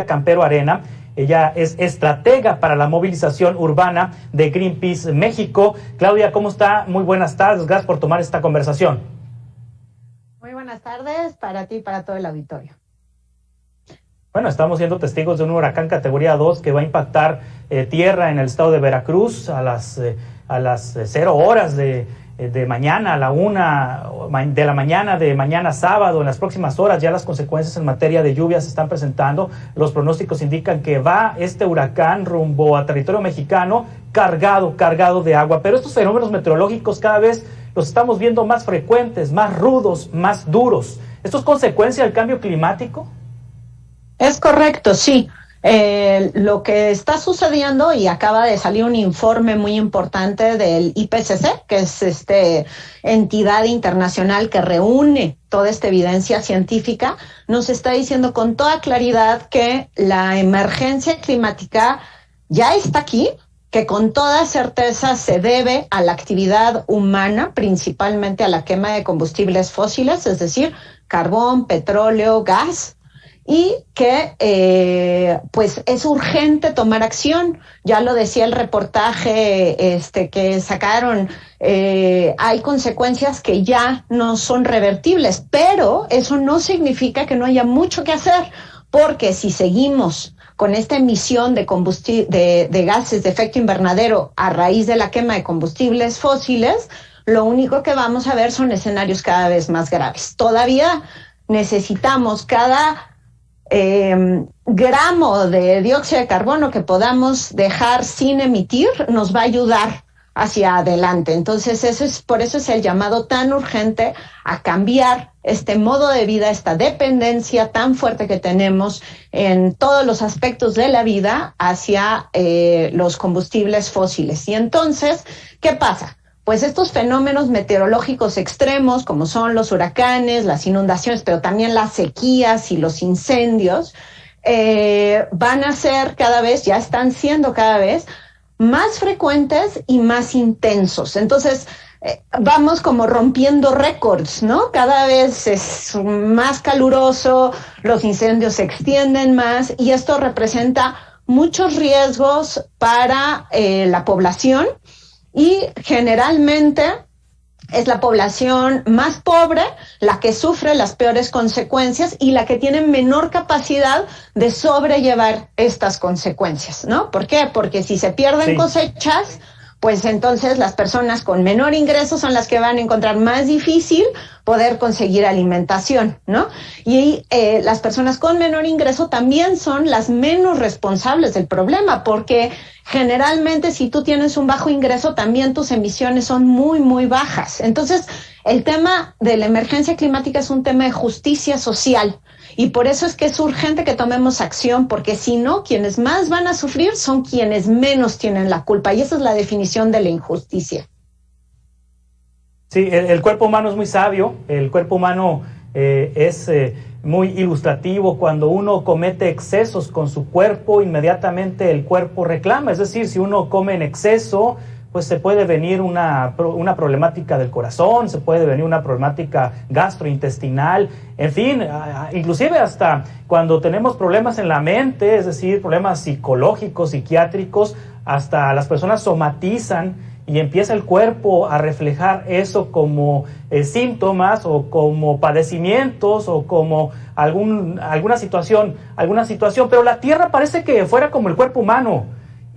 Campero Arena. Ella es estratega para la movilización urbana de Greenpeace México. Claudia, ¿cómo está? Muy buenas tardes, gracias por tomar esta conversación. Muy buenas tardes para ti y para todo el auditorio. Bueno, estamos siendo testigos de un huracán categoría 2 que va a impactar tierra en el estado de Veracruz a las 0 horas de mañana, a la 1 de la mañana de mañana sábado. En las próximas horas ya las consecuencias en materia de lluvias se están presentando. Los pronósticos indican que va este huracán rumbo a territorio mexicano cargado de agua. Pero estos fenómenos meteorológicos cada vez los estamos viendo más frecuentes, más rudos, más duros. ¿Esto es consecuencia del cambio climático? Es correcto, sí. Lo que está sucediendo, y acaba de salir un informe muy importante del IPCC, que es entidad internacional que reúne toda esta evidencia científica, nos está diciendo con toda claridad que la emergencia climática ya está aquí, que con toda certeza se debe a la actividad humana, principalmente a la quema de combustibles fósiles, es decir, carbón, petróleo, gas, y que pues es urgente tomar acción. Ya lo decía el reportaje que sacaron, hay consecuencias que ya no son revertibles, pero eso no significa que no haya mucho que hacer, porque si seguimos con esta emisión de gases de efecto invernadero a raíz de la quema de combustibles fósiles, lo único que vamos a ver son escenarios cada vez más graves. Todavía necesitamos cada gramo de dióxido de carbono que podamos dejar sin emitir, nos va a ayudar hacia adelante. Entonces, por eso es el llamado tan urgente a cambiar este modo de vida, esta dependencia tan fuerte que tenemos en todos los aspectos de la vida hacia los combustibles fósiles. Y entonces, ¿qué pasa? Pues estos fenómenos meteorológicos extremos, como son los huracanes, las inundaciones, pero también las sequías y los incendios, van a ser ya están siendo cada vez más frecuentes y más intensos. Entonces, vamos como rompiendo récords, ¿no? Cada vez es más caluroso, los incendios se extienden más, y esto representa muchos riesgos para la población. Y generalmente es la población más pobre la que sufre las peores consecuencias y la que tiene menor capacidad de sobrellevar estas consecuencias, ¿no? ¿Por qué? Porque si se pierden cosechas, pues entonces las personas con menor ingreso son las que van a encontrar más difícil poder conseguir alimentación, ¿no? Y las personas con menor ingreso también son las menos responsables del problema, porque generalmente si tú tienes un bajo ingreso, también tus emisiones son muy, muy bajas. Entonces, el tema de la emergencia climática es un tema de justicia social, y por eso es que es urgente que tomemos acción, porque si no, quienes más van a sufrir son quienes menos tienen la culpa, y esa es la definición de la injusticia. Sí, el cuerpo humano es muy sabio, el cuerpo humano es muy ilustrativo. Cuando uno comete excesos con su cuerpo, inmediatamente el cuerpo reclama. Es decir, si uno come en exceso, pues se puede venir una problemática del corazón, se puede venir una problemática gastrointestinal, en fin, inclusive hasta cuando tenemos problemas en la mente, es decir, problemas psicológicos, psiquiátricos, hasta las personas somatizan y empieza el cuerpo a reflejar eso como síntomas o como padecimientos o como alguna situación, pero la Tierra parece que fuera como el cuerpo humano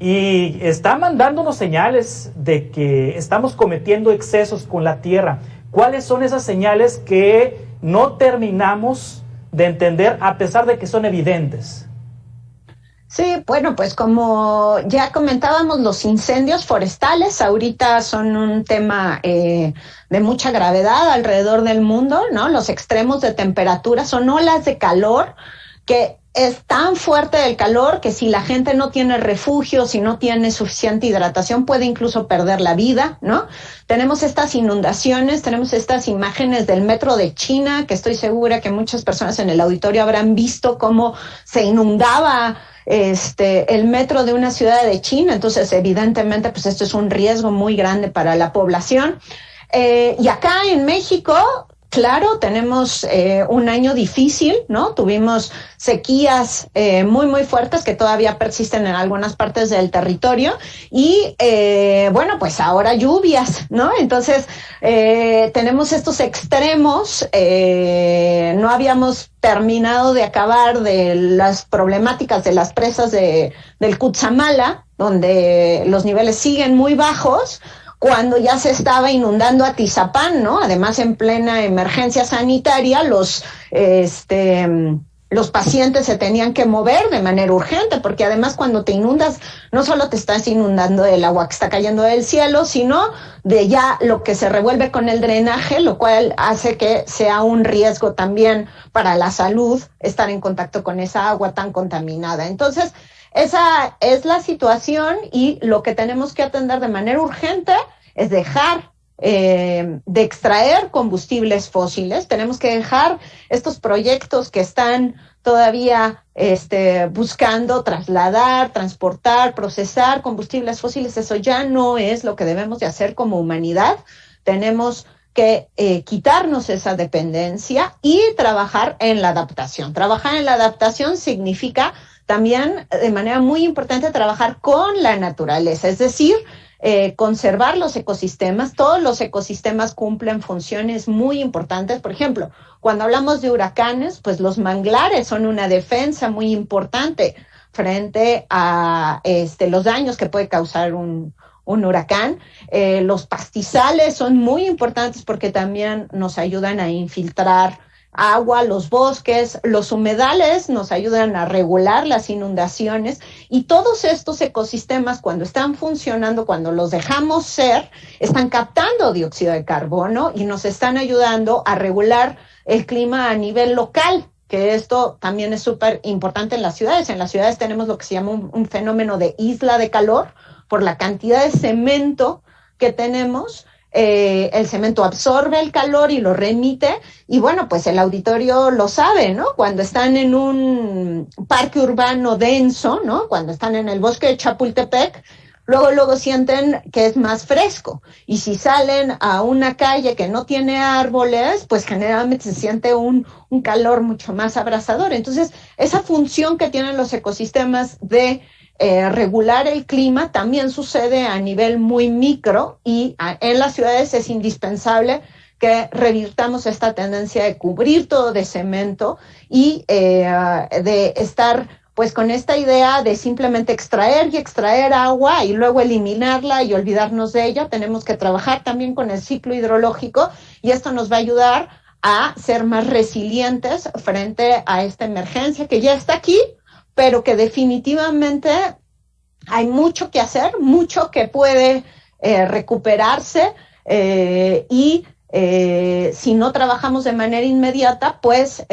y está mandándonos señales de que estamos cometiendo excesos con la Tierra. ¿Cuáles son esas señales que no terminamos de entender a pesar de que son evidentes? Sí, bueno, pues como ya comentábamos, los incendios forestales ahorita son un tema de mucha gravedad alrededor del mundo, ¿no? Los extremos de temperatura son olas de calor, que es tan fuerte el calor que si la gente no tiene refugio, si no tiene suficiente hidratación, puede incluso perder la vida, ¿no? Tenemos estas inundaciones, tenemos estas imágenes del metro de China, que estoy segura que muchas personas en el auditorio habrán visto cómo se inundaba el metro de una ciudad de China. Entonces, evidentemente, pues esto es un riesgo muy grande para la población. Y acá en México Claro, tenemos un año difícil, ¿no? Tuvimos sequías muy fuertes que todavía persisten en algunas partes del territorio y, bueno, pues ahora lluvias, ¿no? Entonces, tenemos estos extremos. No habíamos terminado de acabar de las problemáticas de las presas del Cutzamala, donde los niveles siguen muy bajos, cuando ya se estaba inundando Atizapán, ¿no? Además, en plena emergencia sanitaria, los pacientes se tenían que mover de manera urgente, porque además cuando te inundas, no solo te estás inundando del agua que está cayendo del cielo, sino de ya lo que se revuelve con el drenaje, lo cual hace que sea un riesgo también para la salud estar en contacto con esa agua tan contaminada. Entonces, esa es la situación y lo que tenemos que atender de manera urgente es dejar de extraer combustibles fósiles. Tenemos que dejar estos proyectos que están todavía buscando trasladar, transportar, procesar combustibles fósiles. Eso ya no es lo que debemos de hacer como humanidad. Tenemos que quitarnos esa dependencia y trabajar en la adaptación. Trabajar en la adaptación significa también, de manera muy importante, trabajar con la naturaleza, es decir, conservar los ecosistemas. Todos los ecosistemas cumplen funciones muy importantes. Por ejemplo, cuando hablamos de huracanes, pues los manglares son una defensa muy importante frente a los daños que puede causar un huracán. Los pastizales son muy importantes porque también nos ayudan a infiltrar agua, los bosques, los humedales nos ayudan a regular las inundaciones, y todos estos ecosistemas, cuando están funcionando, cuando los dejamos ser, están captando dióxido de carbono y nos están ayudando a regular el clima a nivel local, que esto también es súper importante en las ciudades. En las ciudades tenemos lo que se llama un fenómeno de isla de calor por la cantidad de cemento que tenemos. El cemento absorbe el calor y lo remite, y bueno, pues el auditorio lo sabe, ¿no? Cuando están en un parque urbano denso, ¿no? Cuando están en el bosque de Chapultepec, luego sienten que es más fresco, y si salen a una calle que no tiene árboles, pues generalmente se siente un calor mucho más abrasador. Entonces, esa función que tienen los ecosistemas de regular el clima también sucede a nivel muy micro, y en las ciudades es indispensable que revirtamos esta tendencia de cubrir todo de cemento y de estar pues con esta idea de simplemente extraer agua y luego eliminarla y olvidarnos de ella. Tenemos que trabajar también con el ciclo hidrológico, y esto nos va a ayudar a ser más resilientes frente a esta emergencia que ya está aquí, pero que definitivamente hay mucho que hacer, mucho que puede recuperarse, y si no trabajamos de manera inmediata, pues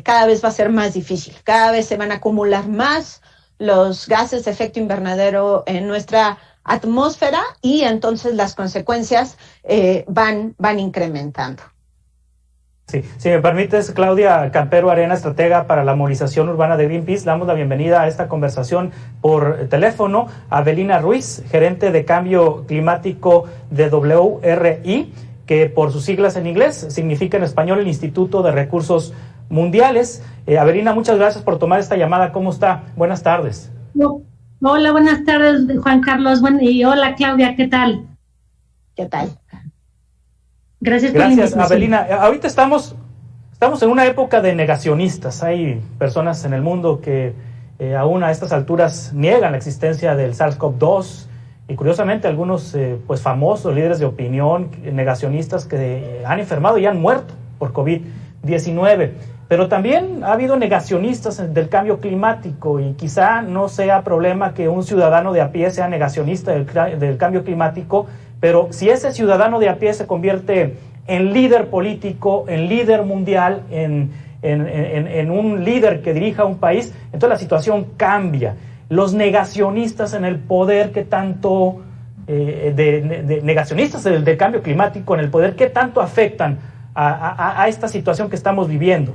cada vez va a ser más difícil. Cada vez se van a acumular más los gases de efecto invernadero en nuestra atmósfera, y entonces las consecuencias van incrementando. Sí, si me permites, Claudia Campero Arena, estratega para la movilización urbana de Greenpeace, damos la bienvenida a esta conversación por teléfono a Avelina Ruiz, gerente de cambio climático de WRI, que por sus siglas en inglés significa en español el Instituto de Recursos Mundiales. Avelina, muchas gracias por tomar esta llamada. ¿Cómo está? Buenas tardes. Hola, buenas tardes, Juan Carlos. Y hola, Claudia, ¿qué tal? ¿Qué tal? Gracias por la invitación. Avelina. Ahorita estamos en una época de negacionistas. Hay personas en el mundo que aún a estas alturas niegan la existencia del SARS-CoV-2, y curiosamente algunos pues famosos líderes de opinión negacionistas que han enfermado y han muerto por COVID-19. Pero también ha habido negacionistas del cambio climático, y quizá no sea problema que un ciudadano de a pie sea negacionista del cambio climático, pero si ese ciudadano de a pie se convierte en líder político, en líder mundial, en un líder que dirija un país, entonces la situación cambia. Los negacionistas en el poder, ¿qué tanto, de negacionistas del cambio climático en el poder, qué tanto afectan a esta situación que estamos viviendo?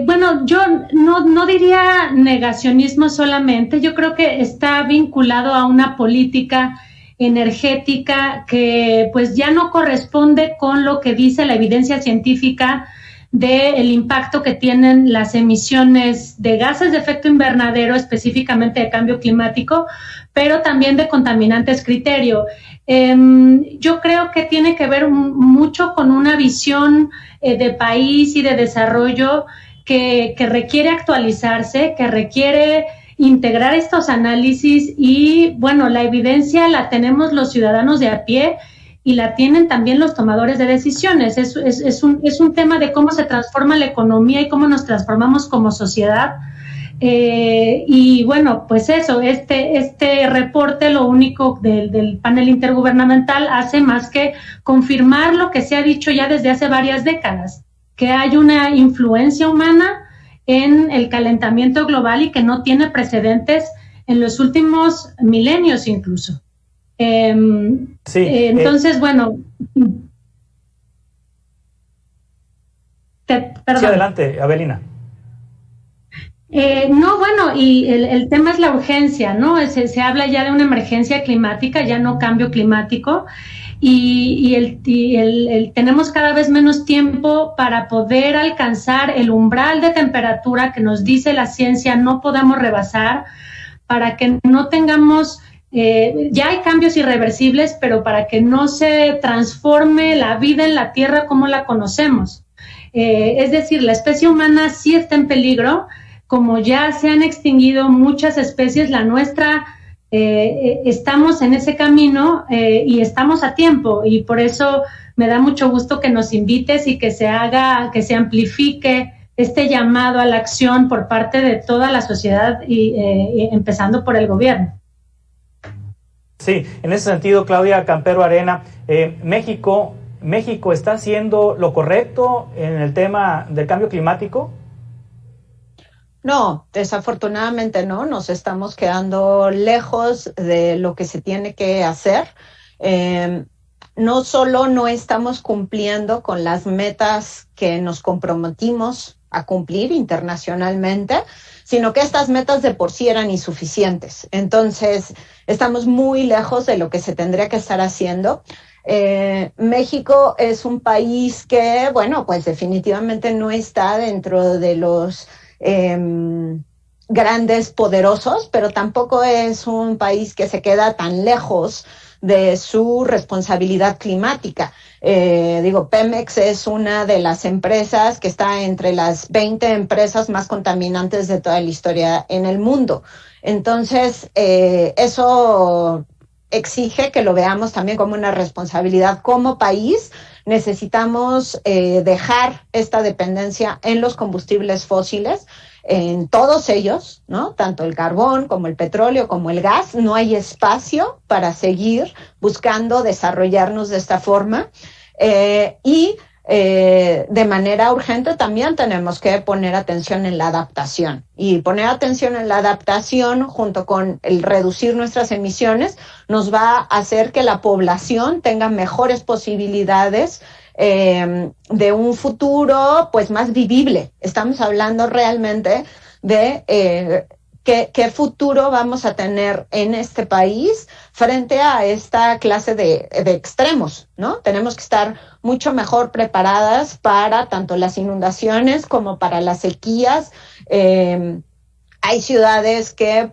Bueno, yo no diría negacionismo solamente. Yo creo que está vinculado a una política energética que pues ya no corresponde con lo que dice la evidencia científica del impacto que tienen las emisiones de gases de efecto invernadero, específicamente de cambio climático, pero también de contaminantes criterio. Yo creo que tiene que ver mucho con una visión de país y de desarrollo que requiere actualizarse, que requiere integrar estos análisis y, bueno, la evidencia la tenemos los ciudadanos de a pie y la tienen también los tomadores de decisiones. Es un tema de cómo se transforma la economía y cómo nos transformamos como sociedad. Y bueno, pues eso, este reporte lo único del panel intergubernamental hace más que confirmar lo que se ha dicho ya desde hace varias décadas, que hay una influencia humana en el calentamiento global y que no tiene precedentes en los últimos milenios incluso. Entonces, bueno. Perdón. Sí, adelante, Avelina. No, bueno, y el tema es la urgencia, ¿no? Se habla ya de una emergencia climática, ya no cambio climático, y tenemos cada vez menos tiempo para poder alcanzar el umbral de temperatura que nos dice la ciencia no podemos rebasar, para que no tengamos, ya hay cambios irreversibles, pero para que no se transforme la vida en la Tierra como la conocemos. Es decir, la especie humana sí está en peligro. Como ya se han extinguido muchas especies, la nuestra, estamos en ese camino y estamos a tiempo, y por eso me da mucho gusto que nos invites y que se amplifique este llamado a la acción por parte de toda la sociedad y empezando por el gobierno. Sí, en ese sentido, Claudia Campero Arena, ¿México está haciendo lo correcto en el tema del cambio climático? No, desafortunadamente no, nos estamos quedando lejos de lo que se tiene que hacer. No solo no estamos cumpliendo con las metas que nos comprometimos a cumplir internacionalmente, sino que estas metas de por sí eran insuficientes. Entonces, estamos muy lejos de lo que se tendría que estar haciendo. México es un país que, bueno, pues definitivamente no está dentro de los grandes poderosos, pero tampoco es un país que se queda tan lejos de su responsabilidad climática. Pemex es una de las empresas que está entre las 20 empresas más contaminantes de toda la historia en el mundo. Entonces, eso exige que lo veamos también como una responsabilidad como país. Necesitamos dejar esta dependencia en los combustibles fósiles, en todos ellos, ¿no? Tanto el carbón como el petróleo como el gas. No hay espacio para seguir buscando desarrollarnos de esta forma. De manera urgente también tenemos que poner atención en la adaptación. Y poner atención en la adaptación junto con el reducir nuestras emisiones nos va a hacer que la población tenga mejores posibilidades de un futuro pues más vivible. Estamos hablando realmente de ¿qué futuro vamos a tener en este país frente a esta clase de extremos, ¿no? Tenemos que estar mucho mejor preparadas para tanto las inundaciones como para las sequías. Hay ciudades que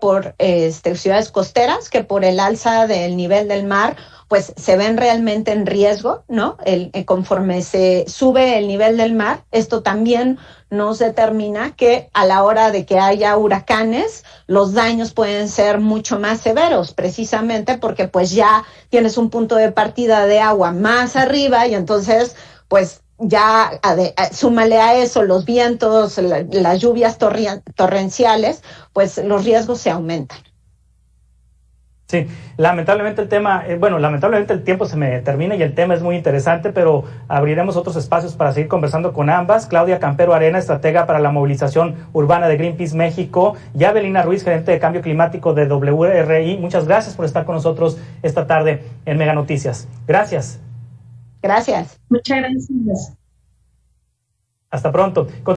ciudades costeras que por el alza del nivel del mar pues se ven realmente en riesgo, ¿no? Conforme se sube el nivel del mar, esto también nos determina que a la hora de que haya huracanes, los daños pueden ser mucho más severos, precisamente porque pues ya tienes un punto de partida de agua más arriba y entonces pues ya súmale a eso los vientos, las lluvias torrenciales, pues los riesgos se aumentan. Sí, lamentablemente lamentablemente el tiempo se me termina y el tema es muy interesante, pero abriremos otros espacios para seguir conversando con ambas. Claudia Campero Arena, estratega para la movilización urbana de Greenpeace México, y Avelina Ruiz, gerente de cambio climático de WRI. Muchas gracias por estar con nosotros esta tarde en Mega Noticias. Gracias. Gracias. Muchas gracias. Hasta pronto.